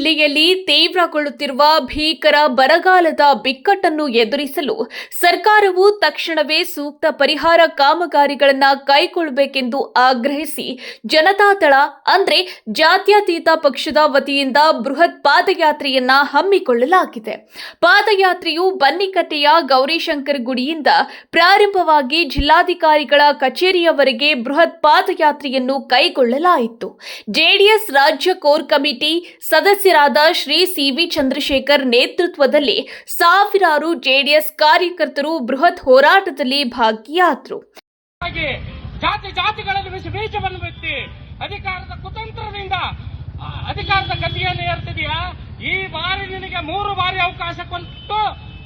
ಜಿಲ್ಲೆಯಲ್ಲಿ ತೀವ್ರಗೊಳ್ಳುತ್ತಿರುವ ಭೀಕರ ಬರಗಾಲದ ಬಿಕ್ಕಟ್ಟನ್ನು ಎದುರಿಸಲು ಸರ್ಕಾರವು ತಕ್ಷಣವೇ ಸೂಕ್ತ ಪರಿಹಾರ ಕಾಮಗಾರಿಗಳನ್ನು ಕೈಗೊಳ್ಳಬೇಕೆಂದು ಆಗ್ರಹಿಸಿ ಜನತಾದಳ ಅಂದ್ರೆ ಜಾತ್ಯತೀತ ಪಕ್ಷದ ವತಿಯಿಂದ ಬೃಹತ್ ಪಾದಯಾತ್ರೆಯನ್ನ ಹಮ್ಮಿಕೊಳ್ಳಲಾಗಿದೆ. ಪಾದಯಾತ್ರೆಯು ಬನ್ನಿಕಟ್ಟೆಯ ಗೌರಿಶಂಕರ ಗುಡಿಯಿಂದ ಪ್ರಾರಂಭವಾಗಿ ಜಿಲ್ಲಾಧಿಕಾರಿಗಳ ಕಚೇರಿಯವರೆಗೆ ಬೃಹತ್ ಪಾದಯಾತ್ರೆಯನ್ನು ಕೈಗೊಳ್ಳಲಾಯಿತು. ಜೆಡಿಎಸ್ ರಾಜ್ಯ ಕೋರ್ ಕಮಿಟಿ ಸದಸ್ಯರಾದ ಶ್ರೀ ಸಿ.ವಿ. ಚಂದ್ರಶೇಖರ್ ನೇತೃತ್ವದಲ್ಲಿ ಸಾವಿರಾರು ಜೆಡಿಎಸ್ ಕಾರ್ಯಕರ್ತರು ಬೃಹತ್ ಹೋರಾಟದಲ್ಲಿ ಭಾಗಿಯಾದರು. ಜಾತಿಗಳಲ್ಲಿ ಬೀಜವನ್ನು ಬಿತ್ತಿ ಅಧಿಕಾರದ ಕುತಂತ್ರದಿಂದ ಅಧಿಕಾರದ ಗತಿಯನ್ನು ಏರ್ತಿದೆಯಾ? ಈ ಬಾರಿ ನಿನಗೆ 3 ಬಾರಿ ಅವಕಾಶ ಕೊಟ್ಟು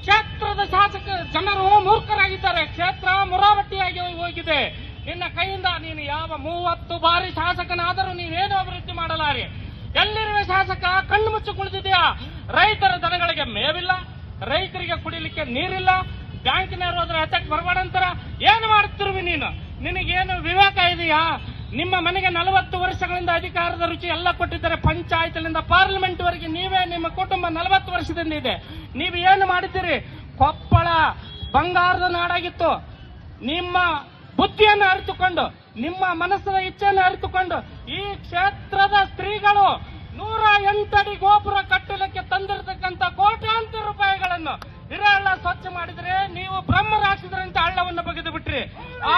ಕ್ಷೇತ್ರದ ಶಾಸಕ ಜನರು ಮೂರ್ಖರಾಗಿದ್ದಾರೆ. ಕ್ಷೇತ್ರ ಮುರಾವಟ್ಟಿಯಾಗಿ ಹೋಗಿದೆ. ನಿನ್ನ ಕೈಯಿಂದ ನೀನು ಯಾವ 30 ಬಾರಿ ಶಾಸಕನಾದರೂ ನೀವೇನು ಅಭಿವೃದ್ಧಿ ಮಾಡಲಾರೆ. ಎಲ್ಲಿರುವ ಶಾಸಕ ಕಣ್ಣು ಮುಚ್ಚಿ ಕುಳಿತಿದೆಯಾ? ರೈತರ ದನಗಳಿಗೆ ಮೇವಿಲ್ಲ, ರೈತರಿಗೆ ಕುಡಿಲಿಕ್ಕೆ ನೀರಿಲ್ಲ, ಬ್ಯಾಂಕಿನವರು ಅದರ ಹತ್ತಕ್ಕೆ ಬರಬೇಡಂತಾರ. ಏನು ಮಾಡುತ್ತಿರುವಿ ನೀನು? ನಿನಗೇನು ವಿವೇಕ ಇದೆಯಾ? ನಿಮ್ಮ ಮನೆಗೆ 40 ವರ್ಷಗಳಿಂದ ಅಧಿಕಾರದ ರುಚಿ ಎಲ್ಲ ಕೊಟ್ಟಿದ್ದಾರೆ. ಪಂಚಾಯತ್ನಿಂದ ಪಾರ್ಲಿಮೆಂಟ್ ವರೆಗೆ ನೀವೇ, ನಿಮ್ಮ ಕುಟುಂಬ 40 ವರ್ಷದಿಂದ ಇದೆ. ನೀವು ಏನು ಮಾಡಿದ್ದೀರಿ? ಕೊಪ್ಪಳ ಬಂಗಾರದ ನಾಡಾಗಿತ್ತು. ನಿಮ್ಮ ಬುದ್ಧಿಯನ್ನು ಅರಿತುಕೊಂಡು, ನಿಮ್ಮ ಮನಸ್ಸಿನ ಇಚ್ಛೆಯನ್ನು ಅರಿತುಕೊಂಡು ಈ ಕ್ಷೇತ್ರದ ಸ್ತ್ರೀಗಳು 108 ಅಡಿ ಗೋಪುರ ಕಟ್ಟಲಿಕ್ಕೆ ತಂದಿರತಕ್ಕಂಥ ಕೋಟ್ಯಾಂತರ ರೂಪಾಯಿಗಳನ್ನು ಹಿರೇಹಳ್ಳ ಸ್ವಚ್ಛ ಮಾಡಿದ್ರೆ ನೀವು ಬ್ರಹ್ಮ ರಾಕ್ಷಸರಂತೆ ಹಳ್ಳವನ್ನು ಬಗೆದು ಬಿಟ್ರಿ. ಆ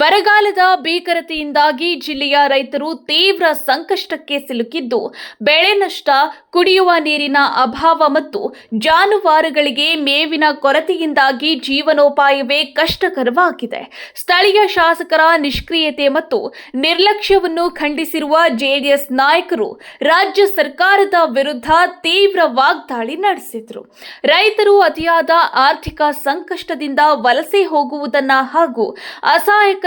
ಬರಗಾಲದ ಭೀಕರತೆಯಿಂದಾಗಿ ಜಿಲ್ಲೆಯ ರೈತರು ತೀವ್ರ ಸಂಕಷ್ಟಕ್ಕೆ ಸಿಲುಕಿದ್ದು, ಬೆಳೆ ನಷ್ಟ, ಕುಡಿಯುವ ನೀರಿನ ಅಭಾವ ಮತ್ತು ಜಾನುವಾರುಗಳಿಗೆ ಮೇವಿನ ಕೊರತೆಯಿಂದಾಗಿ ಜೀವನೋಪಾಯವೇ ಕಷ್ಟಕರವಾಗಿದೆ. ಸ್ಥಳೀಯ ಶಾಸಕರ ನಿಷ್ಕ್ರಿಯತೆ ಮತ್ತು ನಿರ್ಲಕ್ಷ್ಯವನ್ನು ಖಂಡಿಸಿರುವ ಜೆಡಿಎಸ್ ನಾಯಕರು ರಾಜ್ಯ ಸರ್ಕಾರದ ವಿರುದ್ಧ ತೀವ್ರ ವಾಗ್ದಾಳಿ ನಡೆಸಿದರು. ರೈತರು ಅತಿಯಾದ ಆರ್ಥಿಕ ಸಂಕಷ್ಟದಿಂದ ವಲಸೆ ಹೋಗುವುದನ್ನು ಹಾಗೂ ಅಸಹಾಯಕರಾಗಿ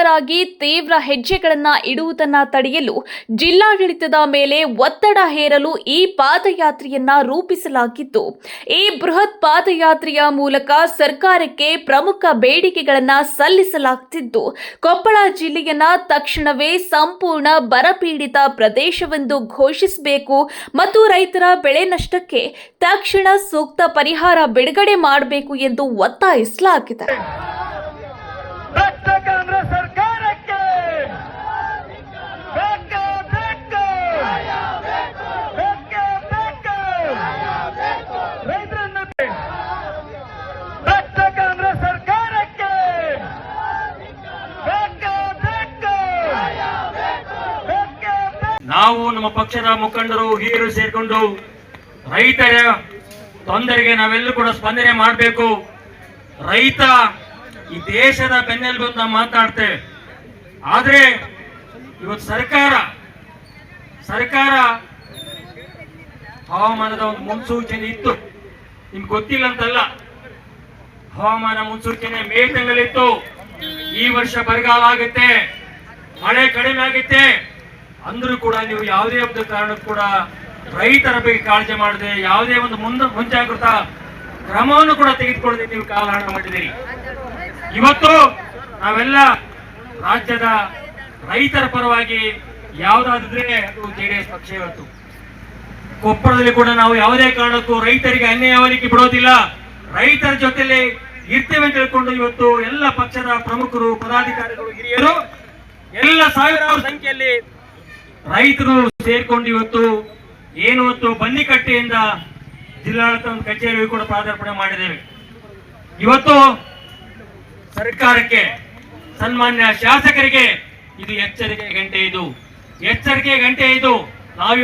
ತೀವ್ರ ಹೆಜ್ಜೆಗಳನ್ನು ಇಡುವುದನ್ನು ತಡೆಯಲು ಜಿಲ್ಲಾಡಳಿತದ ಮೇಲೆ ಒತ್ತಡ ಹೇರಲು ಈ ಪಾದಯಾತ್ರೆಯನ್ನ ರೂಪಿಸಲಾಗಿದ್ದು, ಈ ಬೃಹತ್ ಪಾದಯಾತ್ರೆಯ ಮೂಲಕ ಸರ್ಕಾರಕ್ಕೆ ಪ್ರಮುಖ ಬೇಡಿಕೆಗಳನ್ನು ಸಲ್ಲಿಸಲಾಗುತ್ತಿದ್ದು, ಕೊಪ್ಪಳ ಜಿಲ್ಲೆಯನ್ನ ತಕ್ಷಣವೇ ಸಂಪೂರ್ಣ ಬರಪೀಡಿತ ಪ್ರದೇಶವೆಂದು ಘೋಷಿಸಬೇಕು ಮತ್ತು ರೈತರ ಬೆಳೆ ನಷ್ಟಕ್ಕೆ ತಕ್ಷಣ ಸೂಕ್ತ ಪರಿಹಾರ ಬಿಡುಗಡೆ ಮಾಡಬೇಕು ಎಂದು ಒತ್ತಾಯಿಸಲಾಗಿದೆ. ನಾವು ನಮ್ಮ ಪಕ್ಷದ ಮುಖಂಡರು ಹಿರಿಯರು ಸೇರಿಕೊಂಡು ರೈತರ ತೊಂದರೆಗೆ ನಾವೆಲ್ಲರೂ ಕೂಡ ಸ್ಪಂದನೆ ಮಾಡಬೇಕು. ರೈತ ಈ ದೇಶದ ಬೆನ್ನೆಲುಬು ಅಂತ ಮಾತಾಡ್ತೇವೆ. ಆದ್ರೆ ಇವತ್ತು ಸರ್ಕಾರ ಹವಾಮಾನದ ಒಂದು ಮುನ್ಸೂಚನೆ ಇತ್ತು, ನಿಮ್ಗೆ ಗೊತ್ತಿಲ್ಲ ಅಂತಲ್ಲ. ಹವಾಮಾನ ಮುನ್ಸೂಚನೆ ಮೇ ತಿಂಗಳಿತ್ತು. ಈ ವರ್ಷ ಬರಗಾಲ ಆಗುತ್ತೆ, ಮಳೆ ಕಡಿಮೆ ಆಗುತ್ತೆ ಅಂದ್ರೂ ಕೂಡ ನೀವು ಯಾವುದೇ ಒಂದು ಕಾರಣಕ್ಕೂ ಕೂಡ ರೈತರ ಬಗ್ಗೆ ಕಾಳಜಿ ಮಾಡದೆ, ಯಾವುದೇ ಒಂದು ಮುಂಜಾಗ್ರತಾ ಕ್ರಮವನ್ನು ಕೂಡ ತೆಗೆದುಕೊಳ್ಳದೆ ನೀವು ಕಾಲಹರಣ ಮಾಡಿದ್ದೀರಿ. ಇವತ್ತು ನಾವೆಲ್ಲ ರಾಜ್ಯದ ರೈತರ ಪರವಾಗಿ ಯಾವುದಾದ್ರೆ ಅದು ಜೆಡಿಎಸ್ ಪಕ್ಷ. ಇವತ್ತು ಕೊಪ್ಪಳದಲ್ಲಿ ಕೂಡ ನಾವು ಯಾವುದೇ ಕಾರಣಕ್ಕೂ ರೈತರಿಗೆ ಅನ್ಯಾಯವಾಗಿ ಬಿಡೋದಿಲ್ಲ, ರೈತರ ಜೊತೆಲಿ ಇರ್ತೇವೆ ಅಂತ ಹೇಳ್ಕೊಂಡು ಇವತ್ತು ಎಲ್ಲ ಪಕ್ಷದ ಪ್ರಮುಖರು, ಪದಾಧಿಕಾರಿಗಳು, ಹಿರಿಯರು ಎಲ್ಲ ಸಾವಿರಾರು ಸಂಖ್ಯೆಯಲ್ಲಿ ರೈತರು ಸೇರ್ಕೊಂಡು ಇವತ್ತು ಬನ್ನಿಕಟ್ಟೆಯಿಂದ ಜಿಲ್ಲಾಡಳಿತ ಕಚೇರಿಗೂ ಕೂಡ ಪಾದಾರ್ಪಣೆ ಮಾಡಿದ್ದೇವೆ. ಇವತ್ತು ಸರ್ಕಾರಕ್ಕೆ, ಸನ್ಮಾನ್ಯ ಶಾಸಕರಿಗೆ ಇದು ಎಚ್ಚರಿಕೆ ಗಂಟೆ. ಇದು ನಾವು